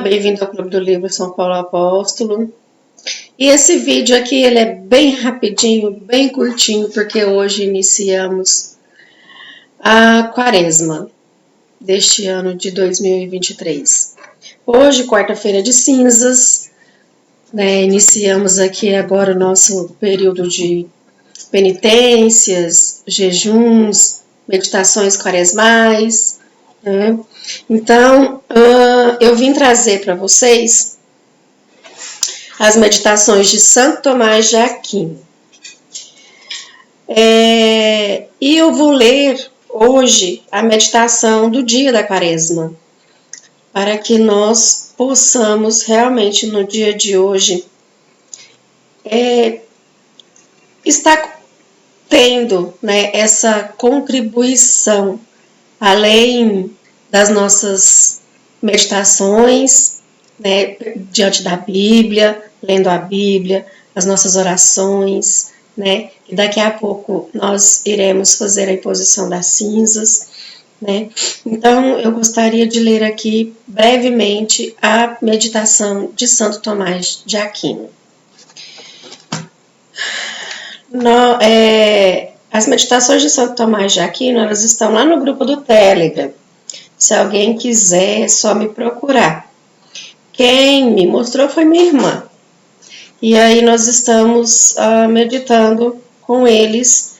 bem-vindo ao Clube do Livro São Paulo Apóstolo. E esse vídeo aqui, ele é bem rapidinho, bem curtinho, porque hoje iniciamos a quaresma deste ano de 2023. Hoje, quarta-feira de cinzas, iniciamos aqui agora o nosso período de penitências, jejuns, meditações quaresmais, né? Então, eu vim trazer para vocês as meditações de Santo Tomás de Aquino. E eu vou ler hoje a meditação do dia da quaresma, para que nós possamos realmente no dia de hoje estar tendo, essa contribuição, além das nossas meditações, diante da Bíblia, lendo a Bíblia, as nossas orações, e daqui a pouco nós iremos fazer a imposição das cinzas, Então, eu gostaria de ler aqui brevemente a meditação de Santo Tomás de Aquino. As meditações de Santo Tomás de Aquino, elas estão lá no grupo do Telegram. Se alguém quiser, é só me procurar. Quem me mostrou foi minha irmã. E aí nós estamos meditando com eles,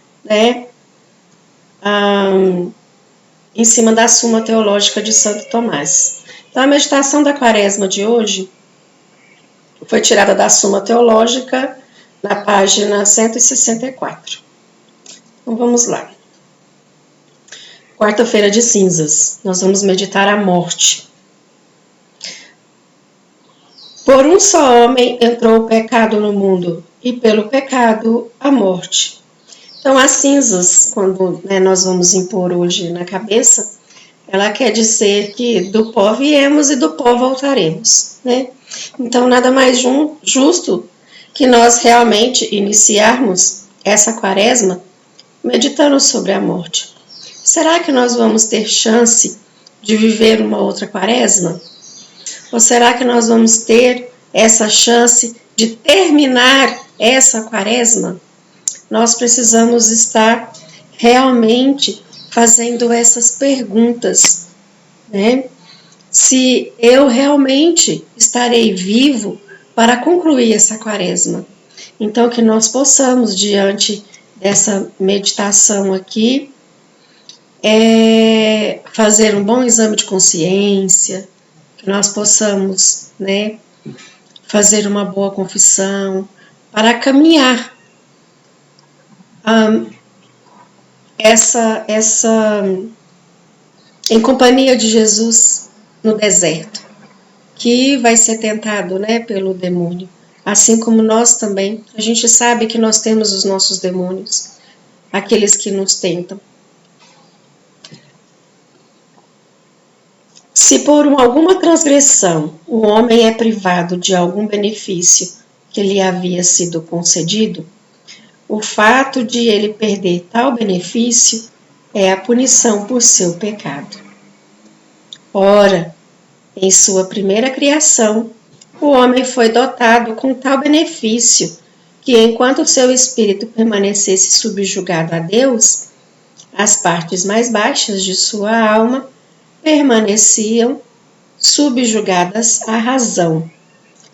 em cima da Suma Teológica de Santo Tomás. Então, a meditação da quaresma de hoje foi tirada da Suma Teológica, na página 164. Então, vamos lá. Quarta-feira de cinzas, nós vamos meditar a morte. Por um só homem entrou o pecado no mundo, e pelo pecado a morte. Então, as cinzas, quando nós vamos impor hoje na cabeça, ela quer dizer que do pó viemos e do pó voltaremos, Então, nada mais justo que nós realmente iniciarmos essa quaresma meditando sobre a morte. Será que nós vamos ter chance de viver uma outra quaresma? Ou será que nós vamos ter essa chance de terminar essa quaresma? Nós precisamos estar realmente fazendo essas perguntas, Se eu realmente estarei vivo para concluir essa quaresma. Então, que nós possamos, diante dessa meditação aqui, fazer um bom exame de consciência, que nós possamos, fazer uma boa confissão, para caminhar em companhia de Jesus no deserto, que vai ser tentado, pelo demônio. Assim como nós também, a gente sabe que nós temos os nossos demônios, aqueles que nos tentam. Se por alguma transgressão o homem é privado de algum benefício que lhe havia sido concedido, o fato de ele perder tal benefício é a punição por seu pecado. Ora, em sua primeira criação, o homem foi dotado com tal benefício que, enquanto seu espírito permanecesse subjugado a Deus, as partes mais baixas de sua alma permaneciam subjugadas à razão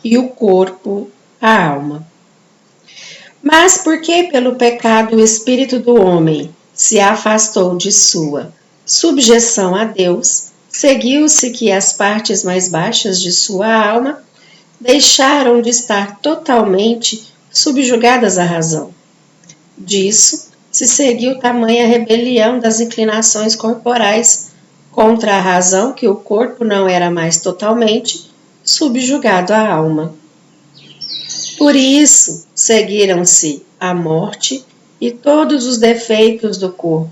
e o corpo à alma. Mas porque pelo pecado o espírito do homem se afastou de sua subjeção a Deus, seguiu-se que as partes mais baixas de sua alma deixaram de estar totalmente subjugadas à razão. Disso se seguiu tamanha rebelião das inclinações corporais contra a razão que o corpo não era mais totalmente subjugado à alma. Por isso, seguiram-se a morte e todos os defeitos do corpo,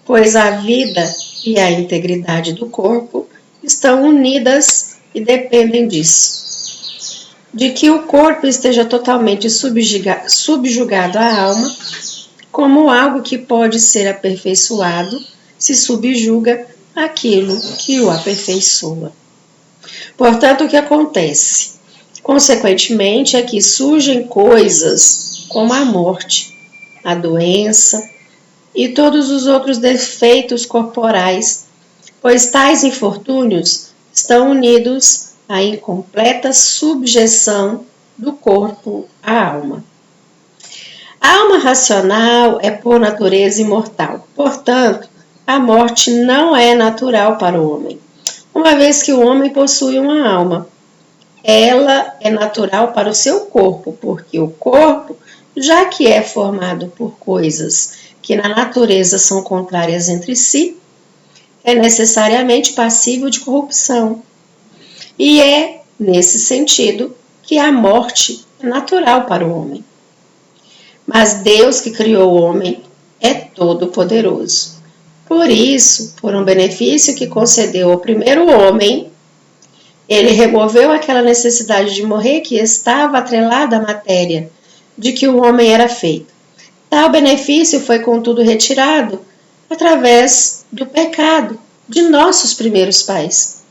pois a vida e a integridade do corpo estão unidas e dependem disso. De que o corpo esteja totalmente subjugado à alma, como algo que pode ser aperfeiçoado, se subjuga aquilo que o aperfeiçoa. Portanto, o que acontece? Consequentemente, é que surgem coisas como a morte, a doença e todos os outros defeitos corporais, pois tais infortúnios estão unidos à incompleta subjeção do corpo à alma. A alma racional é por natureza imortal, portanto, a morte não é natural para o homem, uma vez que o homem possui uma alma. Ela é natural para o seu corpo, porque o corpo, já que é formado por coisas que na natureza são contrárias entre si, é necessariamente passível de corrupção. E é, nesse sentido, que a morte é natural para o homem. Mas Deus que criou o homem é todo-poderoso. Por isso, por um benefício que concedeu ao primeiro homem, ele removeu aquela necessidade de morrer que estava atrelada à matéria de que o homem era feito. Tal benefício foi, contudo, retirado através do pecado de nossos primeiros pais.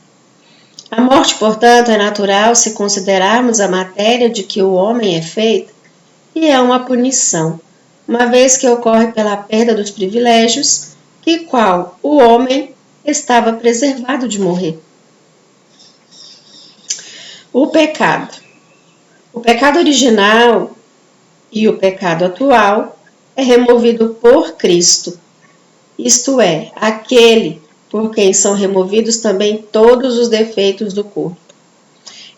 A morte, portanto, é natural se considerarmos a matéria de que o homem é feito e é uma punição, uma vez que ocorre pela perda dos privilégios que qual o homem estava preservado de morrer. O pecado. O pecado original e o pecado atual é removido por Cristo, isto é, aquele por quem são removidos também todos os defeitos do corpo.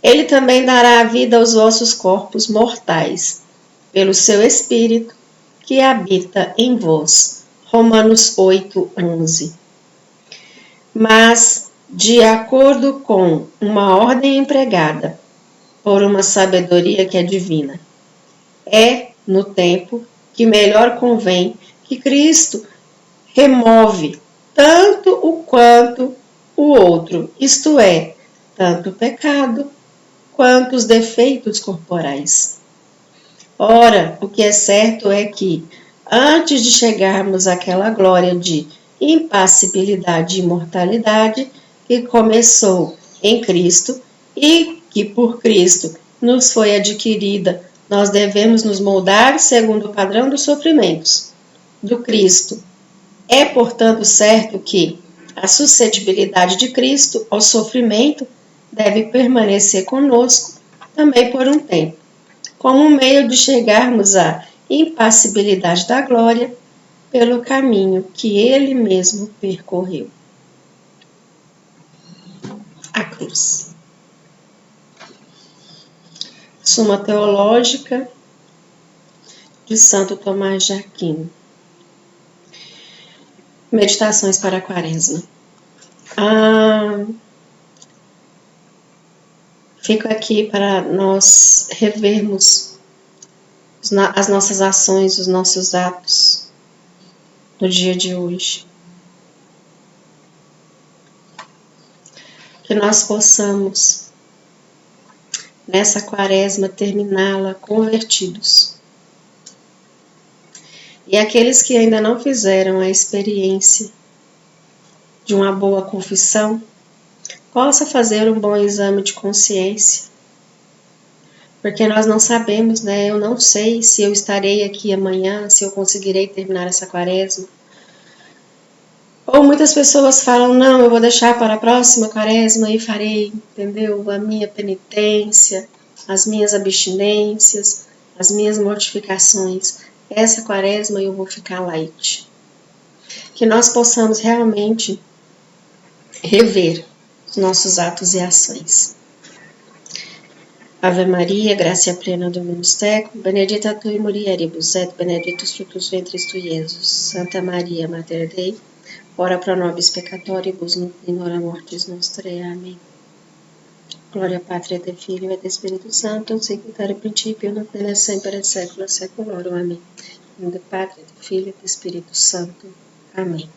Ele também dará a vida aos vossos corpos mortais, pelo seu Espírito que habita em vós. Romanos 8:11. Mas, de acordo com uma ordem empregada por uma sabedoria que é divina, é no tempo que melhor convém que Cristo remove tanto o quanto o outro, isto é, tanto o pecado quanto os defeitos corporais. Ora, o que é certo é que, antes de chegarmos àquela glória de impassibilidade e imortalidade que começou em Cristo e que por Cristo nos foi adquirida, nós devemos nos moldar segundo o padrão dos sofrimentos do Cristo. É, portanto, certo que a suscetibilidade de Cristo ao sofrimento deve permanecer conosco também por um tempo, como um meio de chegarmos à impassibilidade da glória pelo caminho que ele mesmo percorreu. A cruz. Suma Teológica de Santo Tomás de Aquino. Meditações para a Quaresma. Fico aqui para nós revermos as nossas ações, os nossos atos no dia de hoje. Que nós possamos, nessa Quaresma, terminá-la convertidos. E aqueles que ainda não fizeram a experiência de uma boa confissão, possa fazer um bom exame de consciência. Porque nós não sabemos, né? Eu não sei se eu estarei aqui amanhã, se eu conseguirei terminar essa Quaresma. Ou muitas pessoas falam, não, eu vou deixar para a próxima Quaresma e farei, entendeu? A minha penitência, as minhas abstinências, as minhas mortificações. Essa Quaresma eu vou ficar light. Que nós possamos realmente rever os nossos atos e ações. Ave Maria, gracia plena Dominus tecum, benedicta tui mulieribus et benedictus fructus ventris tui, Iesus. Santa Maria, Mater Dei, ora pro nobis peccatoribus, nunc in hora mortis nostrae. Amém. Glória Patri et Filio et Spiritus Sancto, sic ut erat in principio, nunc et semper et saecula saeculorum. Amém. Em nome do Pai, do Filho e do Espírito Santo. Amém.